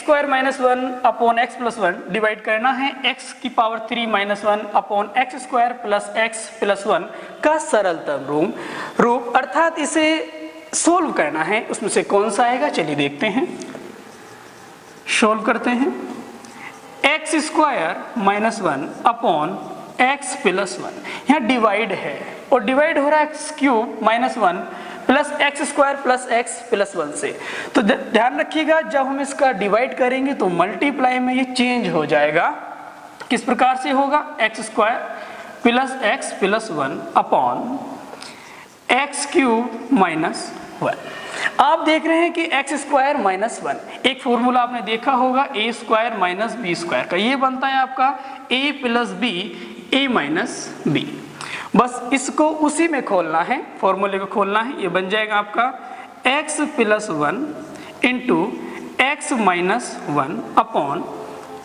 Square minus 1 upon x plus 1 divide करना है x की power 3 minus 1 upon X square plus x plus 1 का सरलतम रूप अर्थात इसे सोल्व करना है। उसमें से कौन सा आएगा, चलिए देखते हैं, सोल्व करते हैं। X square minus 1 upon x plus 1 यहाँ डिवाइड है और डिवाइड हो रहा है x cube minus 1 plus x square plus x plus 1 से। तो ध्यान रखिएगा जब हम इसका डिवाइड करेंगे तो मल्टीप्लाई में ये चेंज हो जाएगा। किस प्रकार से होगा, x square plus x plus 1 upon x cube minus 1। आप देख रहे हैं कि एक्स स्क्वायर माइनस 1 एक फॉर्मूला आपने देखा होगा ए स्क्वायर माइनस बी स्क्वायर का, ये बनता है आपका ए प्लस बी ए माइनस बी। बस इसको उसी में खोलना है, फॉर्मूले को खोलना है। ये बन जाएगा आपका x plus 1 into x minus 1 upon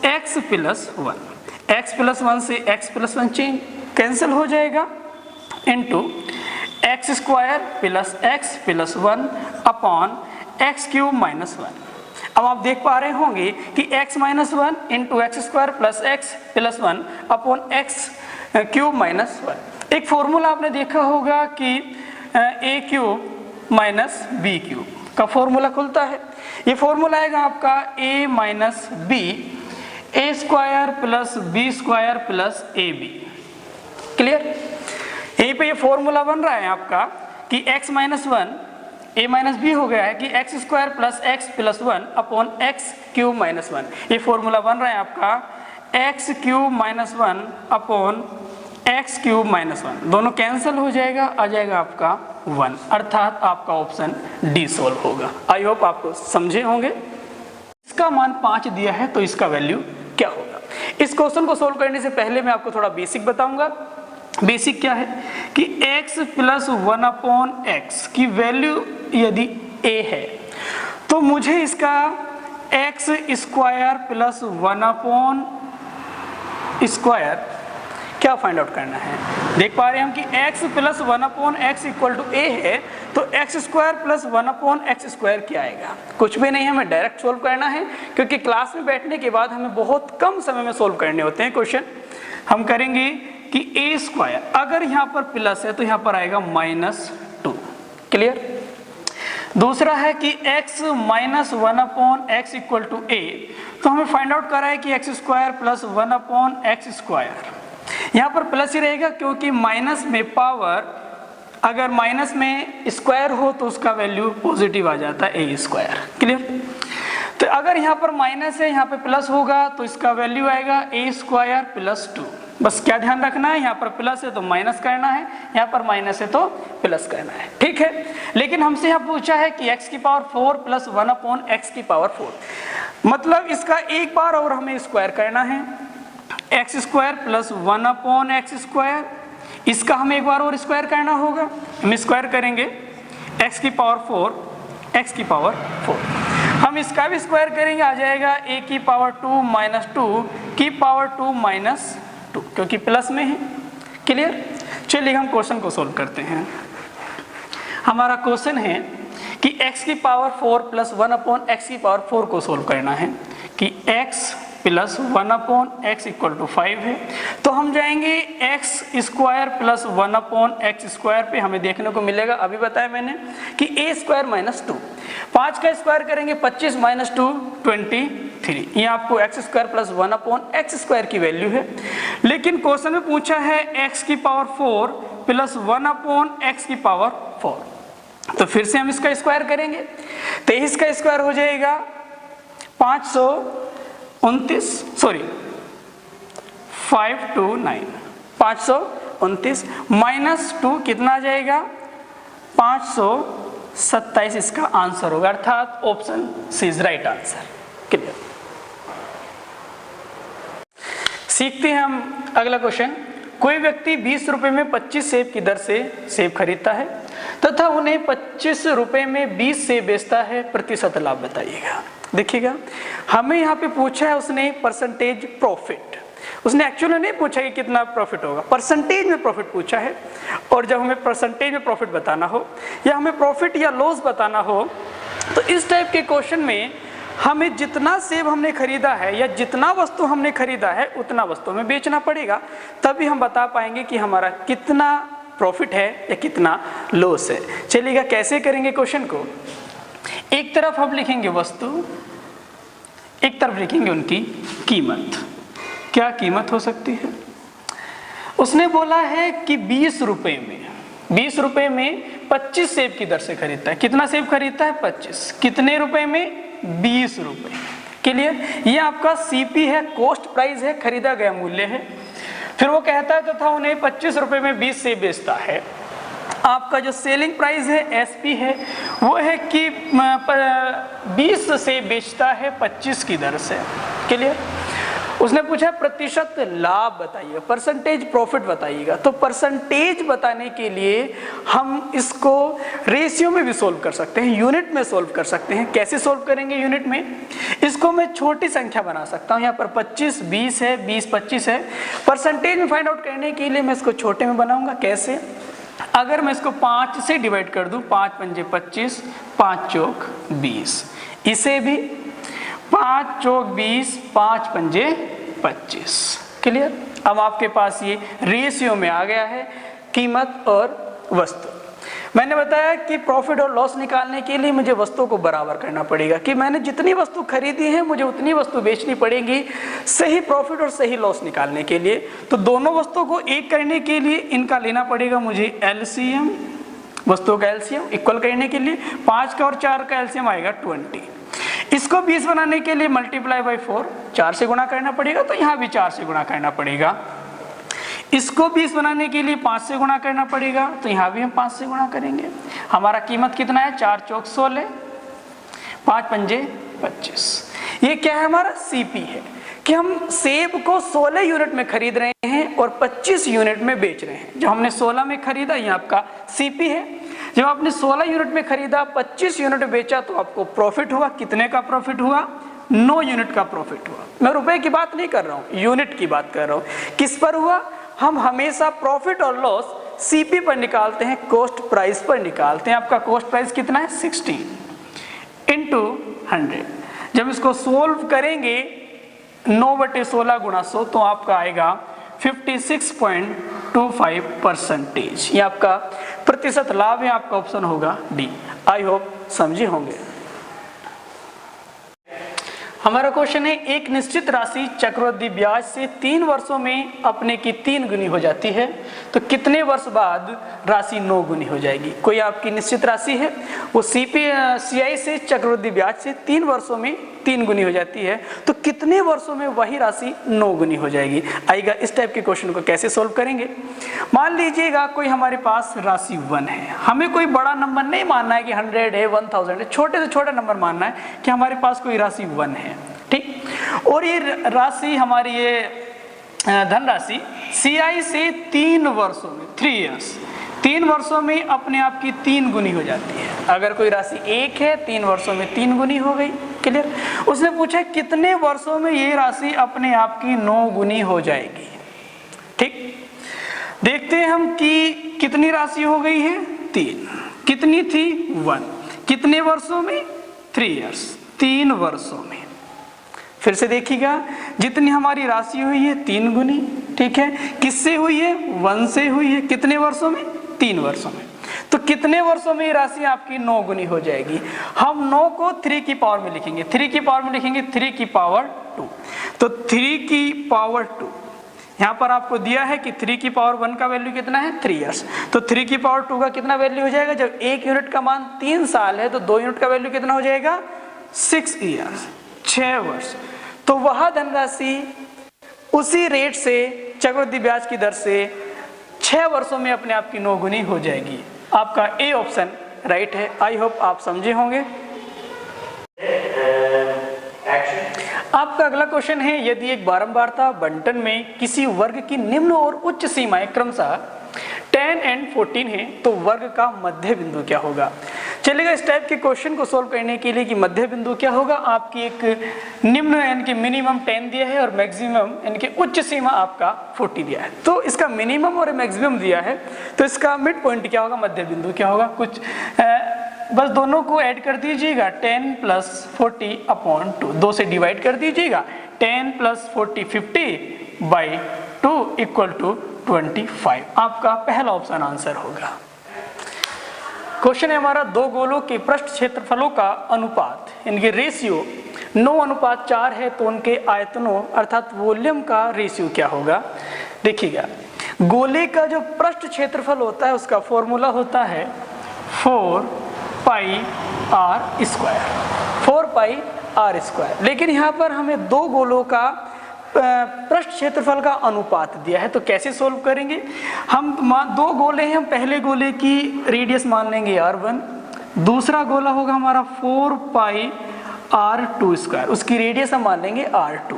x plus 1। X plus 1 से एक्स प्लस 1 चेंज कैंसिल हो जाएगा into x square plus x plus 1 upon x cube minus 1। अब आप देख पा रहे होंगे कि x minus 1 into x square plus x plus 1 upon x cube minus 1। एक फॉर्मूला आपने देखा होगा कि ए क्यूब माइनस बी क्यूब का फॉर्मूला खुलता है। ये फॉर्मूला आएगा आपका A minus B A square plus B square plus A B. Clear, यहीं पे ये फॉर्मूला बन रहा है आपका कि x माइनस 1 ए माइनस बी हो गया है कि X square plus x plus 1 upon x cube minus 1। ये फॉर्मूला बन रहा है आपका x cube minus 1 upon x cube minus 1, दोनों कैंसिल हो जाएगा, आ जाएगा आपका 1, अर्थात आपका ऑप्शन डी सोल्व होगा। आई होप आपको समझे होंगे। इसका मान 5 दिया है तो इसका वैल्यू क्या होगा। इस क्वेश्चन को सोल्व करने से पहले मैं आपको थोड़ा बेसिक बताऊंगा। बेसिक क्या है कि x प्लस 1 अपॉन एक्स की वैल्यू यदि a है तो मुझे इसका x square plus 1 upon square क्या फाइंड आउट करना है। देख पा रहे हैं हम कि x plus 1 upon X equal to a है तो X square plus 1 upon X square क्या आएगा, कुछ भी नहीं, हमें डायरेक्ट सोल्व करना है क्योंकि क्लास में बैठने के बाद हमें बहुत कम समय में सोल्व करने होते हैं क्वेश्चन। हम करेंगे कि a स्क्वायर अगर यहाँ पर प्लस है तो यहाँ पर आएगा -2। क्लियर, दूसरा है कि x minus 1 upon X equal to a, तो हमें फाइंड आउट करा है कि X square plus 1 upon X square, यहाँ पर प्लस ही रहेगा क्योंकि माइनस में पावर अगर माइनस में स्क्वायर हो तो उसका वैल्यू पॉजिटिव आ जाता है a स्क्वायर। क्लियर, तो अगर यहाँ पर माइनस है यहाँ पे प्लस होगा तो इसका वैल्यू आएगा a स्क्वायर प्लस 2। बस क्या ध्यान रखना है, यहाँ पर प्लस है तो माइनस करना है, यहाँ पर माइनस है तो प्लस करना है। ठीक है, लेकिन हमसे यहाँ पूछा है कि x की पावर 4 प्लस 1 अपॉन एक्स की पावर 4, मतलब इसका एक बार और हमें स्क्वायर करना है, x square plus 1 upon X square, इसका हमें एक बार और स्क्वायर करना होगा। हम स्क्वायर करेंगे x की पावर 4 एक्स की पावर 4, हम इसका भी स्क्वायर करेंगे, आ जाएगा a की पावर 2 माइनस 2 की पावर 2 माइनस 2 क्योंकि प्लस में है। क्लियर, चलिए हम क्वेश्चन को सोल्व करते हैं। हमारा क्वेश्चन है कि x की पावर 4 प्लस 1 अपॉन एक्स की पावर 4 को सोल्व करना है कि x plus 1 upon X equal to 5 है, तो हम जाएंगे X square plus 1 upon X square पे, हमें देखने को मिलेगा, अभी बताया मैंने कि a स्क्वायर माइनस 2, 5 का स्क्वायर करेंगे 25 माइनस 2 23, ये आपको x square plus 1 upon X square की वैल्यू है। लेकिन क्वेश्चन में पूछा है x की पावर 4 प्लस 1 अपॉन एक्स की पावर 4, तो फिर से हम इसका स्क्वायर करेंगे, 23 का स्क्वायर हो जाएगा 529 माइनस 2 कितना आ जाएगा 527, इसका आंसर होगा, अर्थात option C is right answer. Clear, सीखते हैं हम अगला क्वेश्चन। कोई व्यक्ति 20 रुपए में 25 सेब की दर से सेब खरीदता है तथा उन्हें 25 रुपए में 20 सेब बेचता है, प्रतिशत लाभ बताइएगा। देखिएगा, हमें यहाँ पे पूछा है उसने परसेंटेज प्रॉफिट, उसने एक्चुअली नहीं पूछा कि कितना प्रॉफिट होगा, परसेंटेज में प्रॉफिट पूछा है। और जब हमें परसेंटेज में प्रॉफिट बताना हो या हमें प्रॉफिट या लॉस बताना हो तो इस टाइप के क्वेश्चन में हमें जितना सेब हमने खरीदा है या जितना वस्तु हमने खरीदा है उतना वस्तु में बेचना पड़ेगा, तभी हम बता पाएंगे कि हमारा कितना प्रॉफिट है या कितना लॉस है। चलिएगा कैसे करेंगे क्वेश्चन को। एक तरफ हम लिखेंगे वस्तु, एक तरफ लिखेंगे उनकी कीमत। क्या कीमत हो सकती है? उसने बोला है कि 20 रुपए में 25 सेब की दर से खरीदता है। कितना सेब खरीदता है? 25। कितने रुपए में? 20 रुपए। क्लियर? ये आपका सीपी है, कॉस्ट प्राइस है, खरीदा गया मूल्य है। फिर वो कहता है तथा उन्हें 25 रुपए में 20 सेब बेचता है। आपका जो सेलिंग प्राइस है एसपी है वो है कि 20 से बेचता है 25 की दर से। क्लियर? उसने पूछा प्रतिशत लाभ बताइए, परसेंटेज प्रॉफिट बताइएगा। तो परसेंटेज बताने के लिए हम इसको रेशियो में भी सोल्व कर सकते हैं, यूनिट में सोल्व कर सकते हैं। कैसे सोल्व करेंगे यूनिट में? इसको मैं छोटी संख्या बना सकता हूँ। यहाँ पर 25 20 है, 20 25 है। परसेंटेज में फाइंड आउट करने के लिए मैं इसको छोटे में बनाऊंगा। कैसे? अगर मैं इसको 5 से डिवाइड कर दूं, 5 पंजे 25, 5 चौक 20, इसे भी 5 चौक 20, 5 पंजे 25। क्लियर? अब आपके पास ये रेशियो में आ गया है कीमत और वस्तु। मैंने बताया कि प्रॉफिट और लॉस निकालने के लिए मुझे वस्तुओं को बराबर करना पड़ेगा, कि मैंने जितनी वस्तु खरीदी है मुझे उतनी वस्तु बेचनी पड़ेगी सही प्रॉफिट और सही लॉस निकालने के लिए। तो दोनों वस्तुओं को एक करने के लिए इनका लेना पड़ेगा मुझे एलसीएम, वस्तुओं का एलसीएम इक्वल करने के लिए 5 का और 4 का एलसीएम आएगा 20। इसको 20 बनाने के लिए मल्टीप्लाई बाई 4, 4 से गुणा करना पड़ेगा, तो यहाँ भी 4 से गुणा करना पड़ेगा। इसको 20 बनाने के लिए 5 से गुणा करना पड़ेगा, तो यहाँ भी हम 5 से गुणा करेंगे। हमारा कीमत कितना है? 4 चौक 16, 5 पंजे 25। ये क्या है? हमारा सीपी है कि हम सेब को 16 यूनिट में खरीद रहे हैं और 25 यूनिट में बेच रहे हैं। जब हमने 16 में खरीदा, ये आपका सीपी है। जब आपने 16 यूनिट में खरीदा, 25 यूनिट में बेचा, तो आपको प्रॉफिट हुआ। कितने का प्रॉफिट हुआ? 9 यूनिट का प्रॉफिट हुआ। मैं रुपए की बात नहीं कर रहा हूँ, यूनिट की बात कर रहा हूँ। किस पर हुआ? हम हमेशा प्रॉफिट और लॉस सीपी पर निकालते हैं, कॉस्ट प्राइस पर निकालते हैं। आपका कॉस्ट प्राइस कितना है? 16 इंटू 100। जब इसको सोल्व करेंगे 9/16 गुणा 100, तो आपका आएगा 56.25%। ये आपका प्रतिशत लाभ है। आपका ऑप्शन होगा डी। आई होप समझे होंगे। हमारा क्वेश्चन है, एक निश्चित राशि चक्रवृद्धि ब्याज से 3 वर्षों में अपने की 3 गुनी हो जाती है, तो कितने वर्ष बाद राशि 9 गुनी हो जाएगी? कोई आपकी निश्चित राशि है, वो सीआई से चक्रवृद्धि ब्याज से 3 वर्षों में 3 गुनी हो जाती है, तो कितने वर्षों में वही राशि 9 गुनी हो जाएगी? आइएगा इस टाइप के क्वेश्चन को कैसे सोल्व करेंगे। मान लीजिएगा कोई हमारे पास राशि 1 है। हमें कोई बड़ा नंबर नहीं मानना है कि 100 है, 1000 है, छोटे से छोटा नंबर मानना है कि हमारे पास कोई राशि 1 है। ठीक? और ये राशि हमारी, ये धनराशि सीआई से 3 वर्षों में 3 वर्षों में अपने आप की 3 गुनी हो जाती है। अगर कोई राशि 1 है, 3 वर्षों में 3 गुनी हो गई। क्लियर? उसने पूछा कितने वर्षों में ये राशि अपने आप की 9 गुनी हो जाएगी। ठीक? देखते हैं हम कि कितनी राशि हो गई है? 3। कितनी थी? 1। कितने वर्षों में? 3 इयर्स, 3 वर्षों में। फिर से देखिएगा, जितनी हमारी राशि हुई है 3 गुनी। ठीक है? किससे हुई है? 1 से हुई है। कितने वर्षों में? 3 वर्षों में। तो कितने वर्षों में ये राशि आपकी 9 गुनी हो जाएगी? हम 9 को 3 की पावर में लिखेंगे। 3 की पावर में लिखेंगे 3 की पावर 2। तो 3 की पावर 2 यहाँ पर आपको दिया है कि 3 की पावर 1 का वैल्यू कितना है? 3 इयर्स। तो 3 की पावर 2 का कितना वैल्यू हो जाएगा? जब 1 यूनिट का मान 3 साल है, तो 2 यूनिट का वैल्यू कितना हो जाएगा? 6 इयर्स, 6 वर्ष। तो वह धनराशि उसी रेट से चक्रवृद्धि ब्याज की दर से 6 वर्षों में अपने आप की 9 गुनी हो जाएगी। आपका ए ऑप्शन राइट है। आई होप आप समझे होंगे। आपका अगला क्वेश्चन है, यदि एक बारंबारता बंटन में किसी वर्ग की निम्न और उच्च सीमाएं क्रमशः 10 और 14 है, तो वर्ग का मध्य बिंदु क्या होगा? चलेगा इस टाइप के क्वेश्चन को सोल्व करने के लिए कि मध्य बिंदु क्या होगा। आपकी एक निम्न यानी कि मिनिमम 10 दिया है और मैक्सिमम यानी कि उच्च सीमा आपका 40 दिया है। तो इसका मिनिमम और मैक्सिमम दिया है, तो इसका मिड पॉइंट क्या होगा? मध्य बिंदु क्या होगा? कुछ बस दोनों को ऐड कर दीजिएगा 10 प्लस 40 अपॉन 2, 2 से डिवाइड कर दीजिएगा 10 प्लस 40 50 बाई 2 इक्वल टू 25। आपका पहला ऑप्शन आंसर होगा। क्वेश्चन है हमारा, दो गोलों के पृष्ठ क्षेत्रफलों का अनुपात, इनके रेशियो 9:4 है, तो उनके आयतनों अर्थात वॉल्यूम का रेशियो क्या होगा। देखिएगा, गोले का जो पृष्ठ क्षेत्रफल होता है उसका फॉर्मूला होता है 4πr², लेकिन यहाँ पर हमें दो गोलों का पृष्ठ क्षेत्रफल का अनुपात दिया है, तो कैसे सोल्व करेंगे। हम दो गोले हैं, हम पहले गोले की रेडियस मान लेंगे r1, दूसरा गोला होगा हमारा 4πr², उसकी रेडियस हम मान लेंगे r2।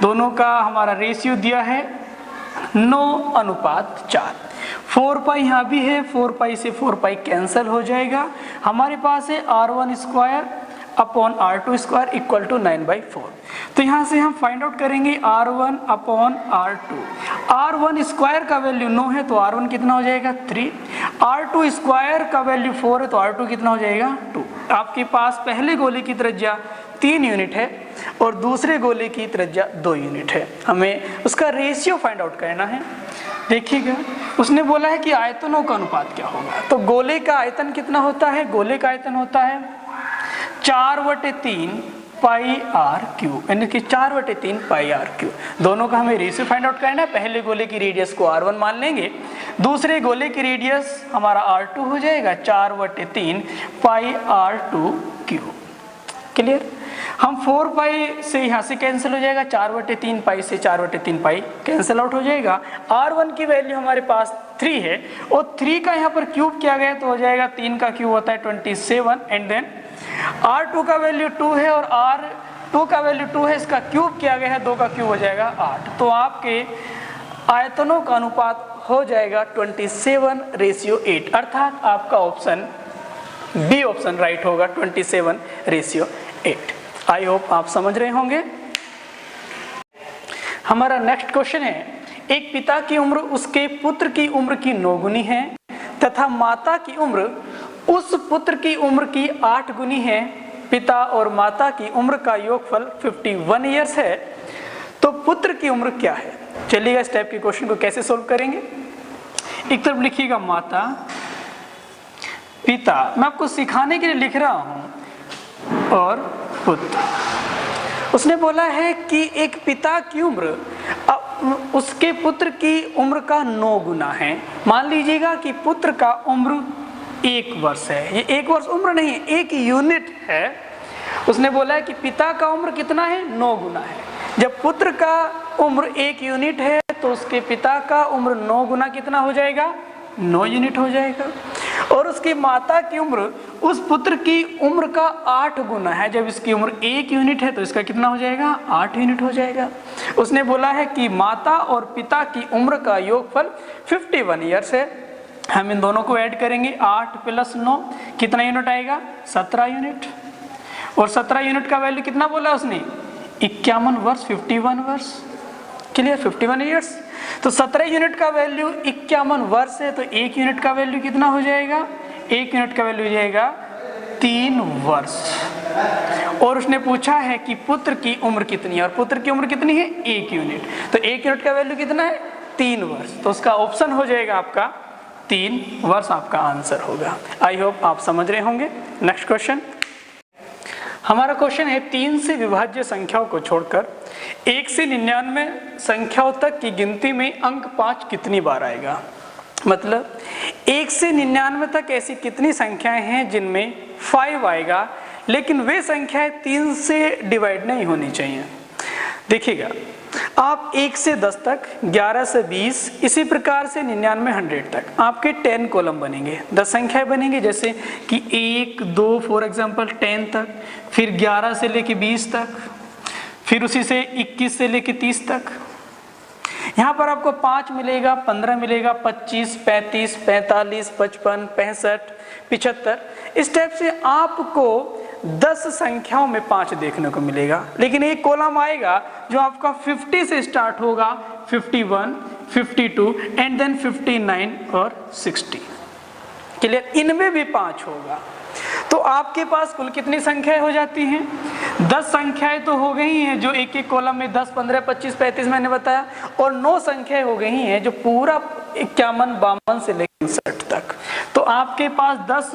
दोनों का हमारा रेशियो दिया है 9:4। 4π यहाँ भी है, 4π से 4π कैंसिल हो जाएगा, हमारे पास है r1² upon r2² equal to 9/4। तो यहाँ से हम फाइंड आउट करेंगे r1 अपॉन r2। r1² का वैल्यू 9 है तो r1 कितना हो जाएगा 3, r2² का वैल्यू 4 है तो r2 कितना हो जाएगा 2। आपके पास पहले गोले की त्रिज्या 3 यूनिट है और दूसरे गोले की त्रिज्या 2 यूनिट है, हमें उसका रेशियो फाइंड आउट करना है। देखिएगा, उसने बोला है कि आयतनों का अनुपात क्या होगा, तो गोले का आयतन कितना होता है, गोले का आयतन होता है 4/3 πr³, यानी कि 4/3 πr³। दोनों का हमें रेशियो फाइंड आउट करना है। पहले गोले की रेडियस को r1 मान लेंगे, दूसरे गोले की रेडियस हमारा r2 हो जाएगा 4/3 πr²। क्लियर। हम 4π से यहाँ से कैंसिल हो जाएगा, 4/3 π से 4/3 π कैंसिल आउट हो जाएगा। r1 की वैल्यू हमारे पास 3 है और 3 का यहाँ पर क्यूब किया गया तो हो जाएगा 3 का क्यूब होता है 27, एंड देन r2 का वैल्यू 2 है और r2 का वैल्यू 2 है, इसका क्यूब किया गया है, 2 का क्यूब हो जाएगा 8। तो आपके आयतनों का अनुपात हो जाएगा 27:8, अर्थात आपका ऑप्शन बी ऑप्शन राइट होगा 27:8। आई होप आप समझ रहे होंगे। हमारा नेक्स्ट क्वेश्चन है, एक पिता की उम्र उसके पुत्र की उम्र की 9 गुनी है तथा माता की उम्र उस पुत्र की उम्र की 8 गुनी है। पिता और माता की उम्र का योगफल 51 ईयर्स है, तो पुत्र की उम्र क्या है। चलिएगा, इस टाइप के क्वेश्चन को कैसे सोल्व करेंगे। एक तरफ लिखिएगा माता, पिता, मैं आपको सिखाने के लिए लिख रहा हूं, और पुत्र। उसने बोला है कि एक पिता की उम्र उसके पुत्र की उम्र का 9 गुना है। मान लीजिएगा कि पुत्र का उम्र 1 वर्ष है, ये 1 वर्ष उम्र नहीं है, 1 यूनिट है। उसने बोला है कि पिता का उम्र कितना है, 9 गुना है। जब पुत्र का उम्र 1 यूनिट है तो उसके पिता का उम्र 9 गुना कितना हो जाएगा, 9 यूनिट हो जाएगा। और उसकी माता की उम्र उस पुत्र की उम्र का 8 गुना है। जब इसकी उम्र 1 यूनिट है तो इसका कितना हो जाएगा, 8 यूनिट हो जाएगा। उसने बोला है कि माता और पिता की उम्र का योगफल 51 ईयर्स है। हम इन दोनों को ऐड करेंगे, 8 + 9 कितना यूनिट आएगा, 17 यूनिट। और 17 यूनिट का वैल्यू कितना बोला उसने, 51 वर्ष, 51 वर्ष। Clear, 51 years. तो 17 यूनिट का वैल्यू 51 वर्ष है, तो 1 यूनिट का वैल्यू कितना हो जाएगा, 1 यूनिट का वैल्यू हो जाएगा 3 वर्ष। और उसने पूछा है कि पुत्र की उम्र कितनी है, और पुत्र की उम्र कितनी है, 1 यूनिट। तो 1 यूनिट का वैल्यू कितना है, 3 वर्ष। तो उसका ऑप्शन हो जाएगा आपका 3 वर्ष, आपका आंसर होगा। आई होप आप समझ रहे होंगे। नेक्स्ट क्वेश्चन, हमारा क्वेश्चन है, 3 से विभाज्य संख्याओं को छोड़कर 1 से 99 संख्याओं तक की गिनती में अंक 5 कितनी बार आएगा। मतलब 1 से 99 तक ऐसी कितनी संख्याएं हैं जिनमें 5 आएगा, लेकिन वे संख्याएं 3 से डिवाइड नहीं होनी चाहिए। देखिएगा, आप 1 से 10 तक, 11 से 20, इसी प्रकार से 99 100 तक आपके 10 कॉलम बनेंगे, 10 संख्याएं बनेंगी, जैसे कि 1 2 फॉर एग्जांपल 10 तक, फिर 11 से लेके 20 तक, फिर उसी से 21 से लेके 30 तक। यहाँ पर आपको 5 मिलेगा, 15 मिलेगा, 25, 35, 45, 55, 65, 75। इस टाइप से आपको 10 संख्याओं में 5 देखने को मिलेगा। लेकिन एक कॉलम आएगा जो आपका 50 से स्टार्ट होगा, 51, 52 एंड देन 59 और 60। क्लियर, इनमें भी 5 होगा। तो तो आपके पास कुल कितनी संख्याएं हो जाती हैं? 10 संख्याएं तो हो गई हैं जो एक एक कॉलम में 10, 15, 25, 35 मैंने बताया, और 9 संख्याएं हो गई हैं जो पूरा 51, 52 से लेकर 59 तक। तो आपके पास 10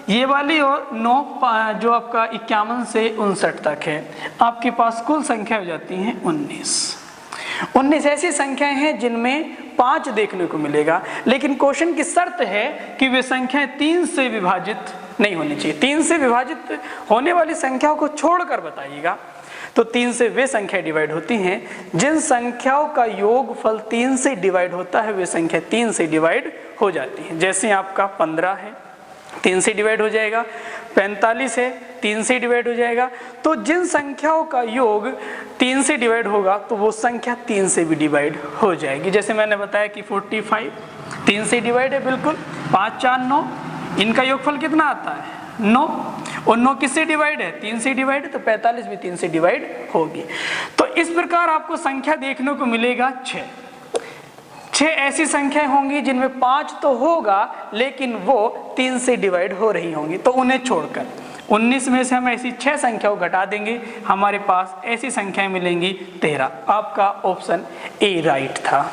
ये वाली और 9 जो आपका 51 से 59 तक है, आपके पास कुल संख्या हो जाती हैं 19 ऐसी संख्याएं हैं जिनमें 5 देखने को मिलेगा, लेकिन क्वेश्चन की शर्त है कि वे संख्याएं 3 से विभाजित नहीं होनी चाहिए। 3 से विभाजित होने वाली संख्याओं को छोड़कर बताइएगा। तो 3 से वे संख्याएं डिवाइड होती हैं जिन संख्याओं का योगफल 3 से डिवाइड होता है, वे संख्या 3 से डिवाइड हो जाती है। जैसे आपका 15 है, 3 से डिवाइड हो जाएगा, 45 है, 3 से डिवाइड हो जाएगा। तो जिन संख्याओं का योग 3 से डिवाइड होगा तो वो संख्या 3 से भी डिवाइड हो जाएगी। जैसे मैंने बताया कि 45 3 से डिवाइड है, बिल्कुल, 5, 4, 9, इनका योगफल कितना आता है? 9, और 9 किससे डिवाइड है? 3 से डिवाइड है, तो 45 भी 3 से डिवाइड होगी। तो इस प्रकार आपको संख्या देखने को मिलेगा 6 ऐसी संख्याएं होंगी जिनमें 5 तो होगा लेकिन वो 3 से डिवाइड हो रही होंगी, तो उन्हें छोड़कर 19 में से हम ऐसी 6 संख्याओं घटा देंगे, हमारे पास ऐसी संख्याएं मिलेंगी 13। आपका ऑप्शन ए राइट था।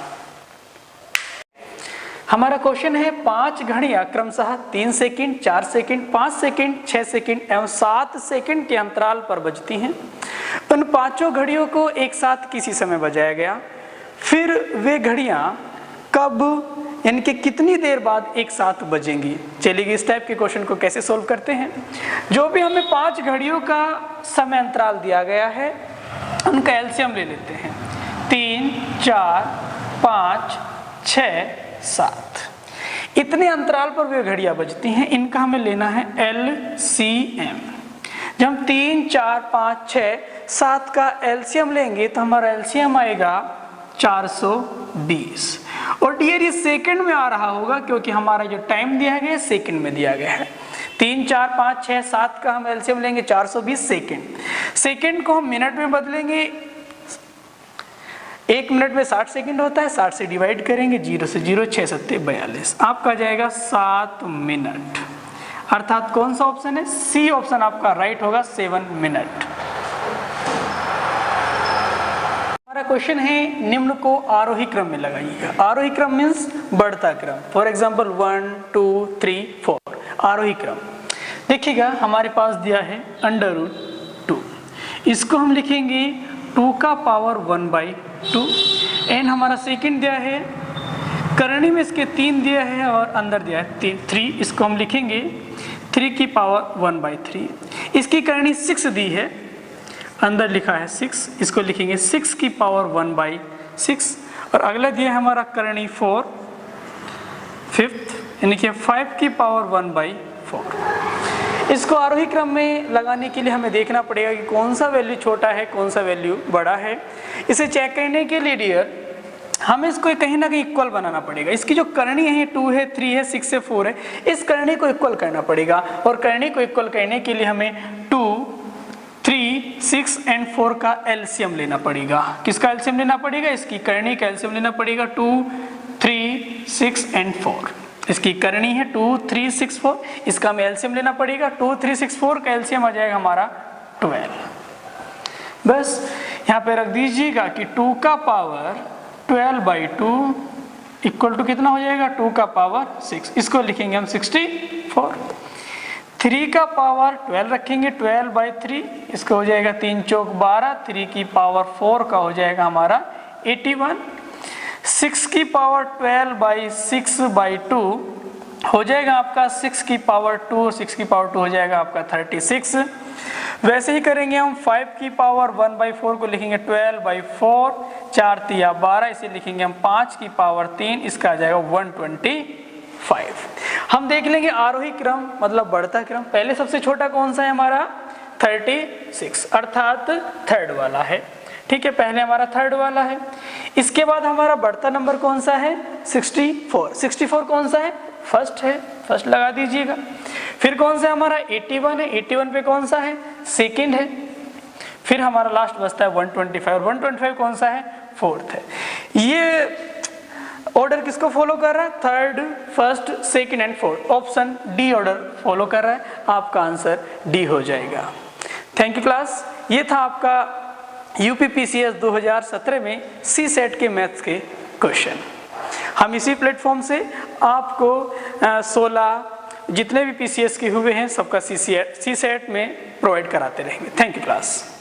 हमारा क्वेश्चन है 5 घड़ियां क्रमशः 3 सेकंड, 4 सेकंड, 5 सेकंड, 6 सेकंड एवं 7 सेकंड के अंतराल पर बजती हैं। उन 5 घड़ियों को एक साथ किसी समय बजाया गया, फिर वे घड़ियां कब यानी कि कितनी देर बाद एक साथ बजेंगी। चलिए इस टाइप के क्वेश्चन को कैसे सोल्व करते हैं। जो भी हमें 5 घड़ियों का समय अंतराल दिया गया है उनका एलसीएम ले लेते हैं। 3, 4, 5, 6, 7 इतने अंतराल पर वे घड़ियां बजती हैं, इनका हमें लेना है एलसीएम। जब हम 3, 4, 5, 6, 7 का एलसीएम लेंगे तो हमारा एलसीएम आएगा 420। और डियर ये सेकंड में आ रहा होगा क्योंकि हमारा जो टाइम दिया गया है सेकंड में दिया गया है। 3, 4, 5, 6, 7 का हम एलसीएम लेंगे 420 सेकंड को हम मिनट में बदलेंगे। 1 मिनट में 60 सेकंड होता है, 60 से डिवाइड करेंगे, 0 से 0, 6 7 42, आपका जाएगा 7 मिनट। अर्थात कौन सा ऑप्शन है? सी ऑप्शन आपका राइट होगा, 7 मिनट। हमारा क्वेश्चन है निम्न को आरोही क्रम में लगाइएगा। आरोही क्रम मीन्स बढ़ता क्रम। फॉर एग्जाम्पल 1, 2, 3, 4 आरोही क्रम। देखिएगा हमारे पास दिया है √2, इसको हम लिखेंगे 2 का पावर 1/2 एंड हमारा सेकंड दिया है, करणी में इसके 3 दिया है और अंदर दिया है 3, इसको हम लिखेंगे 3 की पावर 1/3। इसकी करणी 6 दी है, अंदर लिखा है 6, इसको लिखेंगे 6 की पावर 1/6। और अगला दिया है हमारा करणी 4 5th यानी कि 5 की पावर 1/4। इसको आरोही क्रम में लगाने के लिए हमें देखना पड़ेगा कि कौन सा वैल्यू छोटा है, कौन सा वैल्यू बड़ा है। इसे चेक करने के लिए डियर हमें इसको कहीं ना कहीं इक्वल बनाना पड़ेगा। इसकी जो करणी है 2 है, 3 है, 6 है, 4 है, इस करणी को इक्वल करना पड़ेगा। और करणी को इक्वल करने के लिए हमें 2, 3, 6 एंड 4 का एलसीएम लेना पड़ेगा। किसका एलसीएम लेना पड़ेगा? इसकी करणी का एलसीएम लेना पड़ेगा 2, 3, 6 एंड 4। इसकी करणी है 2, 3, 6, 4, इसका हमें एलसीएम लेना पड़ेगा। 2, 3, 6, 4 का एलसीएम आ जाएगा हमारा 12। बस यहाँ पे रख दीजिएगा कि 2 का पावर 12/2 इक्वल टू कितना हो जाएगा? 2 का पावर 6, इसको लिखेंगे हम 64। 3 का पावर 12 रखेंगे 12/3, इसको हो जाएगा 3 चौक 12, 3 की पावर 4 का हो जाएगा हमारा 81। 6 की पावर 12/6/2 हो जाएगा आपका 6 की पावर 2, 6 की पावर 2 हो जाएगा आपका 36। वैसे ही करेंगे हम 5 की पावर 1/4 को लिखेंगे 12/4, 4 तिया 12, इसे लिखेंगे हम 5 की पावर 3, इसका आ जाएगा 125। हम देख लेंगे आरोही क्रम मतलब बढ़ता क्रम। पहले सबसे छोटा कौन सा है हमारा? 36 अर्थात थर्ड वाला है। ठीक है, पहले हमारा थर्ड वाला है। इसके बाद हमारा बढ़ता नंबर कौन सा है? 64। 64 कौन सा है? फर्स्ट है, फर्स्ट लगा दीजिएगा। फिर कौन सा हमारा? 81 है। 81 पे कौन सा है? सेकंड है। फिर हमारा लास्ट बचता है 125 और 125 कौन सा है? फोर्थ है। ये ऑर्डर किसको फॉलो कर रहा है? Third, first, second and fourth. Option D order follow कर रहा है। आपका आंसर डी हो जाएगा। Thank you class. ये था आपका यूपीपीसीएस 2017 में सी सेट के मैथ्स के क्वेश्चन। हम इसी प्लेटफॉर्म से आपको 16 जितने भी पीसीएस के हुए हैं सबका सी सेट में प्रोवाइड कराते रहेंगे। Thank you class.